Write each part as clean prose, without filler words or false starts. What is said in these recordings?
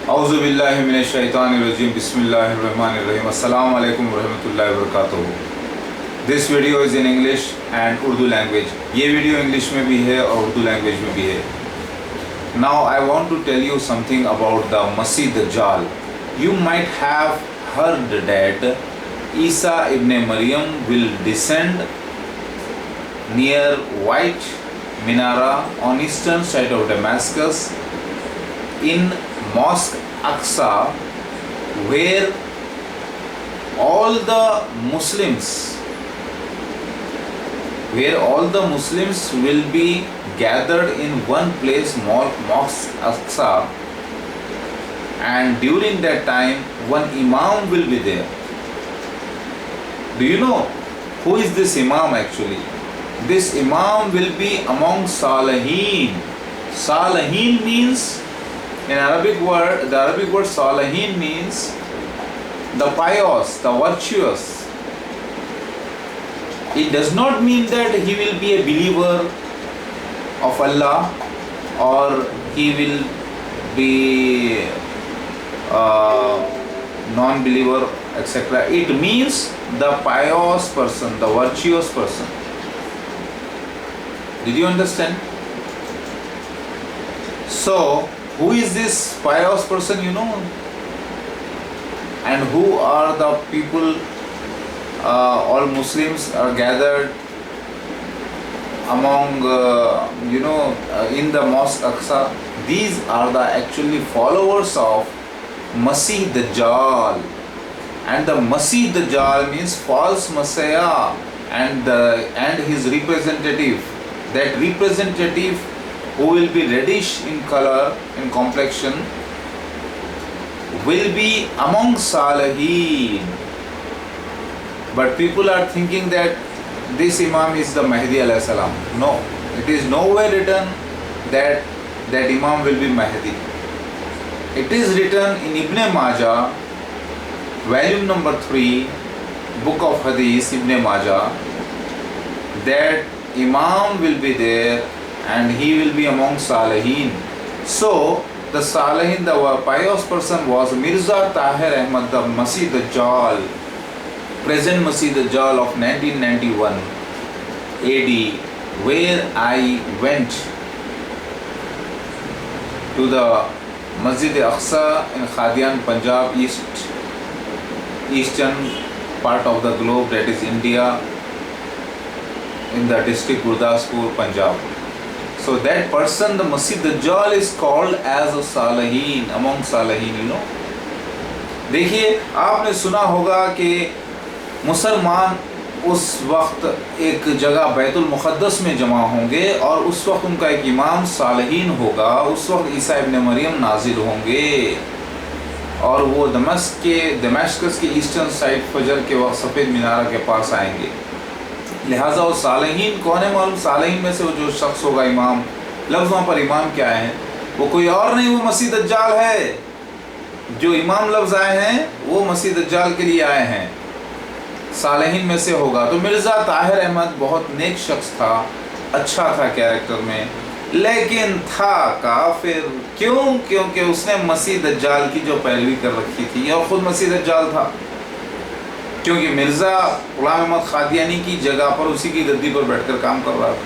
اعوذ باللہ من الشیطان الرجیم بسم اللہ الرحمن الرحیم السلام علیکم ورحمۃ اللہ وبرکاتہ. This video is in English and Urdu language. یہ ویڈیو انگلش میں بھی ہے اور اردو لینگویج میں بھی ہے. Now I want to tell you something about the Masih Dajjal. You might have heard that Isa ibn Maryam will descend near White Minara on eastern side of Damascus in Mosque Aqsa, where all the Muslims will be gathered in one place, Mosque Aqsa, and during that time one imam will be there. Do you know who is this imam actually? This imam will be among Salihin. Salihin means, in Arabic word, the Arabic word Salihin means the pious, the virtuous. It does not mean that he will be a believer of Allah or he will be non-believer, etc. It means the pious person, the virtuous person. Did you understand? So, who is this pious person, you know? And who are the people? All Muslims are gathered among, in the Mosque Aqsa. These are the actually followers of Masih Dajjal. And the Masih Dajjal means false Messiah, and his representative. That representative who will be reddish in color, in complexion, will be among Salihin. But people are thinking that this Imam is the Mahdi alayhi salam. No, it is nowhere written that Imam will be Mahdi. It is written in Ibn Majah, volume number 3, book of Hadith, Ibn Majah, that Imam will be there and he will be among Salihin. So, the Salihin, the pious person was Mirza Tahir Ahmad, the Masih Dajjal, present Masih Dajjal of 1991 AD, where I went to the Masjid Aqsa in Qadian, Punjab, eastern part of the globe, that is India, in the district Gurdaspur, Punjab. So that person, the Masih Dajjal, is called as a Salihin, among Salihin, you know. دیکھیے, آپ نے سنا ہوگا کہ مسلمان اس وقت ایک جگہ بیت المقدس میں جمع ہوں گے اور اس وقت ان کا ایک امام صالحین ہوگا. اس وقت عیسیٰ ابن مریم نازل ہوں گے اور وہ دمشق کے ایسٹرن سائڈ فجر کے وقت سفید مینارہ کے پاس آئیں گے. لہٰذا وہ صالحین کون ہے معلوم؟ صالحین میں سے وہ جو شخص ہوگا امام. لفظ وہاں پر امام کیا ہے؟ وہ کوئی اور نہیں, وہ مسیح دجال ہے. جو امام لفظ آئے ہیں وہ مسیح دجال کے لیے آئے ہیں, صالحین میں سے ہوگا. تو مرزا طاہر احمد بہت نیک شخص تھا, اچھا تھا کیریکٹر میں, لیکن تھا کافر. کیوں؟ کیونکہ اس نے مسیح دجال کی جو پیروی کر رکھی تھی, اور خود مسیح دجال تھا. کیونکہ مرزا غلام احمد قادیانی کی جگہ پر اسی کی گدی پر بیٹھ کر کام کر رہا تھا.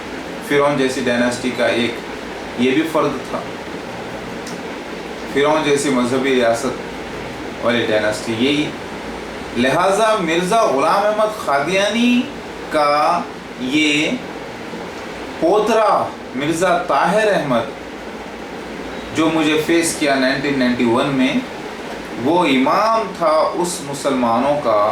فرعون جیسی ڈائناسٹی کا ایک یہ بھی فرد تھا, فرعون جیسی مذہبی ریاست والی ڈائناسٹی یہی. لہٰذا مرزا غلام احمد قادیانی کا یہ پوترا مرزا طاہر احمد جو مجھے فیس کیا 1991 میں, وہ امام تھا اس مسلمانوں کا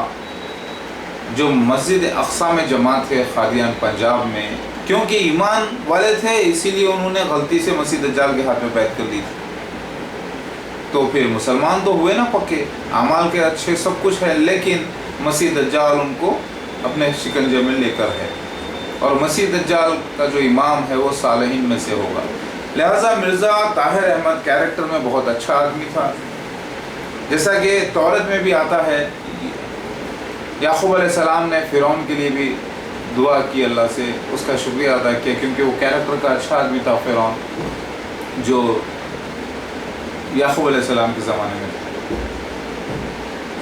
جو مسجد اقصیٰ میں جمع تھے قادیان پنجاب میں. کیونکہ ایمان والے تھے اسی لیے انہوں نے غلطی سے مسیح دجال کے ہاتھ میں بیعت کر لی تھی. تو پھر مسلمان تو ہوئے نا پکے, اعمال کے اچھے سب کچھ ہے, لیکن مسیح دجال ان کو اپنے شکنجے میں لے کر ہے, اور مسیح دجال کا جو امام ہے وہ صالحین میں سے ہوگا. لہٰذا مرزا طاہر احمد کیریکٹر میں بہت اچھا آدمی تھا. جیسا کہ تورات میں بھی آتا ہے, یعقوب علیہ السلام نے فرعون کے لیے بھی دعا کی اللہ سے, اس کا شکریہ ادا کیا کیونکہ وہ کیریکٹر کا اچھا آدمی تھا فرعون, جو याकूब अलैहि सलाम के ज़माने में।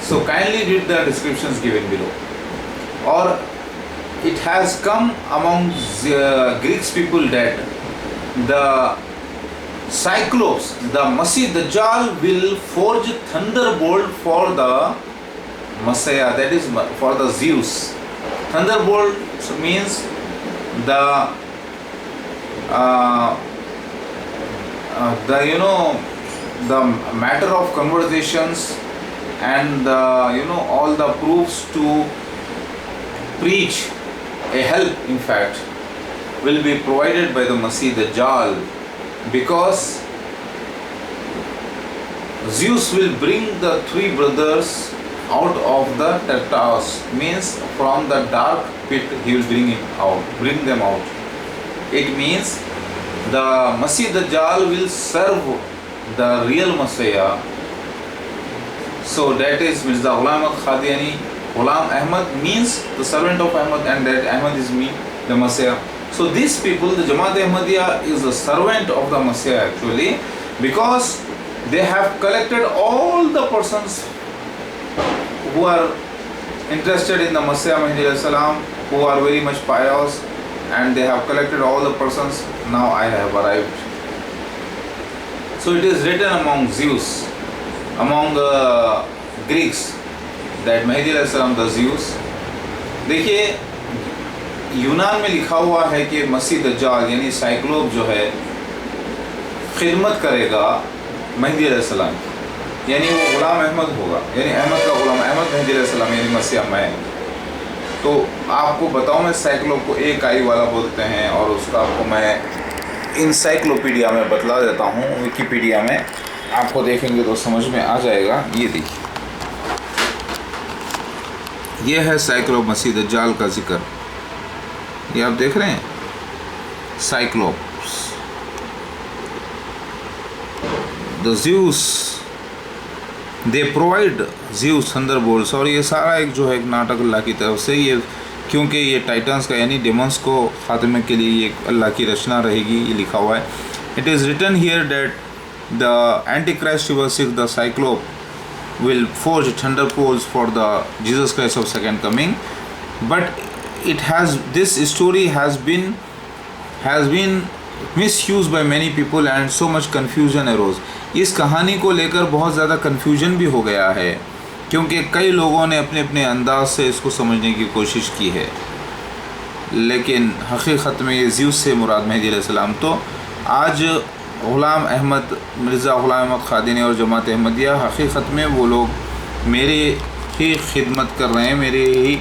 So kindly read the descriptions given below. Or it has come among the Greeks people that the Cyclops, the Masih Dajjal will forge thunderbolt for the Messiah, that is for the Zeus. Thunderbolt means the the matter of conversations and all the proofs to preach a help, in fact, will be provided by the Masih Dajjal, because Zeus will bring the three brothers out of the Tartarus, means from the dark pit he will bring them out. It means the Masih Dajjal will serve the real Messiah. So that is Mirza Ghulam Ahmad Qadiani. Ghulam Ahmad means the servant of Ahmad, and that Ahmad is the Messiah. So these people, the Jamaat Ahmadiyya is the servant of the Messiah actually, because they have collected all the persons who are interested in the Messiah Mahdi alayhi salam, who are very much pious, and they have collected all the persons. Now I have arrived. So it is written among Zeus, among the Greeks, that Mahdi alayhi salam the Zeus. देखिए यूनान में लिखा हुआ है कि मसीह दज्जाल यानी Cyclops जो है खिदमत करेगा महदी अलैहिस्सलाम, यानी वो गुलाम अहमद होगा, यानी अहमद का गुलाम अहमद महदी अलैहिस्सलाम यानी मसीह मैं। तो आपको बताऊं, मैं साइक्लोप को एक आई वाला बोलते हैं, और उसका आपको मैं इंसाइक्लोपीडिया में बतला देता हूँ, विकीपीडिया में आपको देखेंगे तो समझ में आ जाएगा। ये देखिए, ये है साइक्लोप मसीह दज्जाल का जिक्र, ये आप देख रहे हैं cyclops, the Zeus they provide Zeus Thunderbolts. और ये सारा एक जो है एक नाटक अल्लाह की तरफ से, ये क्योंकि ये टाइटन्स का यानी डेमन्स को ख़ात्मे के लिए ये अल्लाह की रचना रहेगी, ये लिखा हुआ है। It is written here that the antichrist the cyclop will forge thunderbolts for the Jesus Christ of second coming, but this story has been misused by many people and so much confusion arose. इस कहानी को लेकर बहुत ज़्यादा confusion भी हो गया है, क्योंकि कई लोगों ने अपने अपने अंदाज से इसको समझने की कोशिश की है, लेकिन हकीकत में ये ज़्यूस से मुराद महदी अलैहिस्सलाम। तो आज गुलाम अहमद, मिर्ज़ा गुलाम अहमद क़ादियानी और जमात अहमदिया हकीकत में वो लोग मेरे ही खिदमत कर रहे हैं, मेरे ही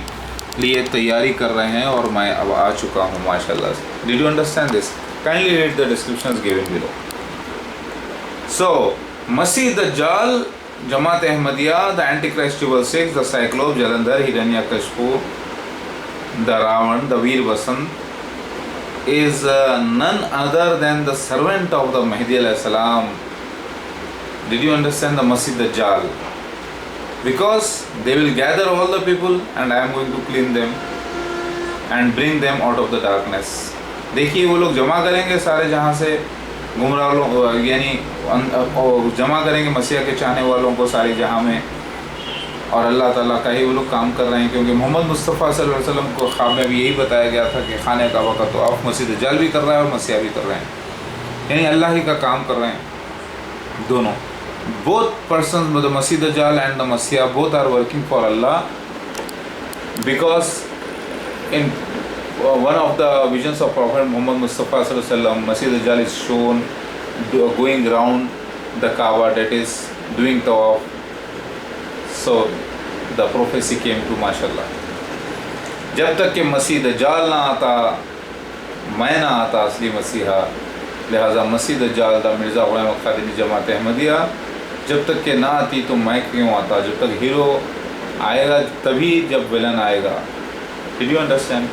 लिए तैयारी कर रहे हैं, और मैं अब आ चुका हूँ माशाल्लाह से। Did you understand this? Kindly read the descriptions given below. So मसीह दज्जाल, Jamaat Ahmadiyya, the antichrist 6, the cyclop, Jalandhar, Hiranyakashipu, the Ravana, the Veer Vasant is none other than the servant of the Mahdi alayhi salam. Did you understand? The Masih Dajjal, because they will gather all the people and I am going to clean them and bring them out of the darkness. देखिए वो लोग जमा करेंगे सारे जहाँ से गुमराह लोग, यानी जमा करेंगे मसीह के चाहने वालों को सारी जहाँ में, और अल्लाह ताला का ही वो लोग काम कर रहे हैं, क्योंकि मोहम्मद मुस्तफ़ा सल्लल्लाहु अलैहि वसल्लम को ख्वाब में भी यही बताया गया था कि खाने काबा का तो आप मसीह दज्जाल भी कर रहा है और मसीहा भी कर रहे हैं, यानी अल्लाह ही का काम कर रहे हैं दोनों। बोथ पर्सन, द मसीह दज्जाल एंड द मसीहा, बोथ आर वर्किंग फॉर अल्लाह, because in one of the visions of prophet मोहम्मद मुस्तफ़ा सल्लल्लाहु अलैहि वसल्लम, मसीह दज्जाल is shown going round the Kaaba, that is doing तवाफ। So the prophecy came to माशाल्लाह। जब तक कि मसीह दज्जाल ना आता, मैं ना आता असली मसीहा, लिहाजा मसीह दज्जाल दा मिर्ज़ा गुलाम अहमद क़ादियानी जमात अहमदिया जब तक कि ना आती तो मैं क्यों आता? जब तक हीरो आएगा तभी जब विलन आएगा। Did you understand?